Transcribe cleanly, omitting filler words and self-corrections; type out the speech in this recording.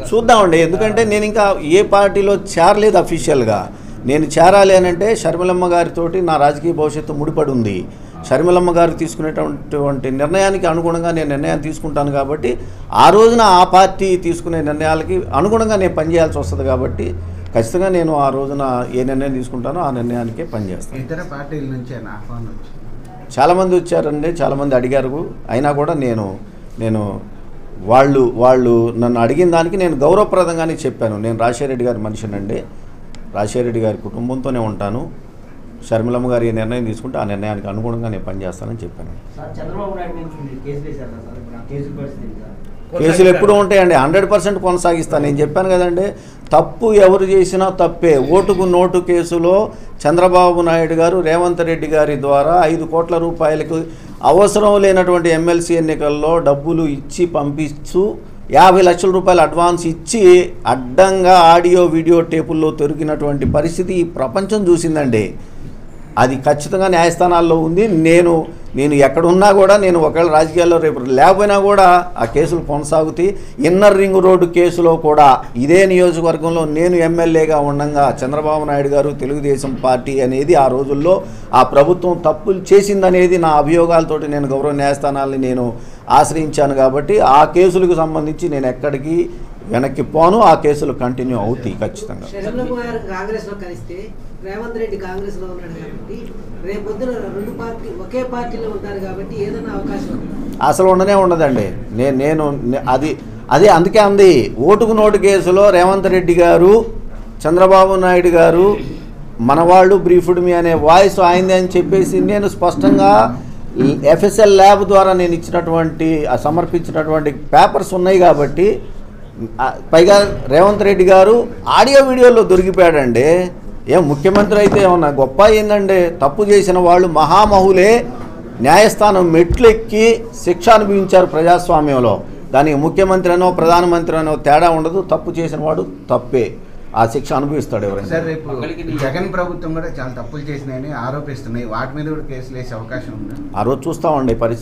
చూద్దామండి. ఎందుకంటే నేను ఇంకా ఏ పార్టీలో చేరలేదు అఫీషియల్గా. నేను చేరాలి అని అంటే షర్మిలమ్మ గారితో నా రాజకీయ భవిష్యత్తు ముడిపడి ఉంది. షర్మిలమ్మ గారు తీసుకునేటువంటి నిర్ణయానికి అనుగుణంగా నేను నిర్ణయాన్ని తీసుకుంటాను కాబట్టి ఆ రోజున ఆ పార్టీ తీసుకునే నిర్ణయాలకి అనుగుణంగా నేను పనిచేయాల్సి వస్తుంది కాబట్టి ఖచ్చితంగా నేను ఆ రోజున ఏ నిర్ణయం తీసుకుంటానో ఆ నిర్ణయానికే పనిచేస్తాను. ఇతర పార్టీల నుంచి చాలామంది వచ్చారండి, చాలామంది అడిగారు. అయినా కూడా నేను వాళ్ళు నన్ను అడిగిన దానికి నేను గౌరవప్రదంగానే చెప్పాను. నేను రాజశేఖర రెడ్డి గారి మనిషినండి, రాజశేఖర రెడ్డి గారి కుటుంబంతోనే ఉంటాను. షర్మిలమ్మ గారు ఏ నిర్ణయం తీసుకుంటే ఆ నిర్ణయానికి అనుగుణంగా నేను పనిచేస్తానని చెప్పాను. కేసులు ఎప్పుడు ఉంటాయండి, 100% కొనసాగిస్తాను. నేను చెప్పాను కదండి, తప్పు ఎవరు చేసినా తప్పే. ఓటుకు నోటు కేసులో చంద్రబాబు నాయుడు గారు రేవంత్ రెడ్డి గారి ద్వారా 5 కోట్ల రూపాయలకు అవసరం లేనటువంటి ఎమ్మెల్సీ ఎన్నికల్లో డబ్బులు ఇచ్చి పంపిస్తూ 50 లక్షల రూపాయలు అడ్వాన్స్ ఇచ్చి అడ్డంగా ఆడియో వీడియో టేపుల్లో దొరికినటువంటి పరిస్థితి ఈ ప్రపంచం చూసిందండి. అది ఖచ్చితంగా న్యాయస్థానాల్లో ఉంది. నేను ఎక్కడున్నా కూడా నేను ఒకవేళ రాజకీయాల్లో రేపు లేకపోయినా కూడా ఆ కేసులు కొనసాగుతాయి. ఇన్నర్ రింగ్ రోడ్డు కేసులో కూడా ఇదే నియోజకవర్గంలో నేను ఎమ్మెల్యేగా ఉండగా చంద్రబాబు నాయుడు గారు తెలుగుదేశం పార్టీ అనేది ఆ రోజుల్లో ఆ ప్రభుత్వం తప్పులు చేసిందనేది నా అభియోగాలతోటి నేను గౌరవ న్యాయస్థానాలని నేను ఆశ్రయించాను. కాబట్టి ఆ కేసులకు సంబంధించి నేను ఎక్కడికి వెనక్కి పోను. ఆ కేసులు కంటిన్యూ అవుతాయి ఖచ్చితంగా. రేవంత్ రెడ్డి కాంగ్రెస్ లో ఉన్నాడు కాబట్టి రేపు పొద్దున 2 పార్టీ ఒకే పార్టీలో ఉంటారు కాబట్టి ఏదైనా అవకాశం అసలు ఉండదండి. నేను అదే అందుకే అంది, ఓటుకు నోటు కేసులో రేవంత్ రెడ్డి గారు చంద్రబాబు నాయుడు గారు మనవాళ్ళు బ్రీఫ్డ్ మీ అనే వాయిస్ ఆయనది అని చెప్పేసి నేను స్పష్టంగా FSL ల్యాబ్ ద్వారా నేను ఇచ్చినటువంటి సమర్పించినటువంటి పేపర్స్ ఉన్నాయి. కాబట్టి పైగా రేవంత్ రెడ్డి గారు ఆడియో వీడియోలో దొరికిపోయాడండి. ముఖ్యమంత్రి అయితే ఏమన్నా గొప్ప ఏందండి? తప్పు చేసిన వాళ్ళు మహామహులే న్యాయస్థానం మెట్లెక్కి శిక్ష అనుభవించారు ప్రజాస్వామ్యంలో. దానికి ముఖ్యమంత్రి అనో ప్రధానమంత్రి అనో తేడా ఉండదు. తప్పు చేసిన వాడు తప్పే, ఆ శిక్ష అనుభవిస్తాడు ఎవరైనా. సార్, రేపు జగన్ ప్రభుత్వం కూడా చాలా తప్పులు చేసినాయని ఆరోపిస్తున్నాయి. వాటి మీద కూడా కేసులు వేసే అవకాశం ఉంది. ఆ రోజు చూస్తామండి పరిస్థితి.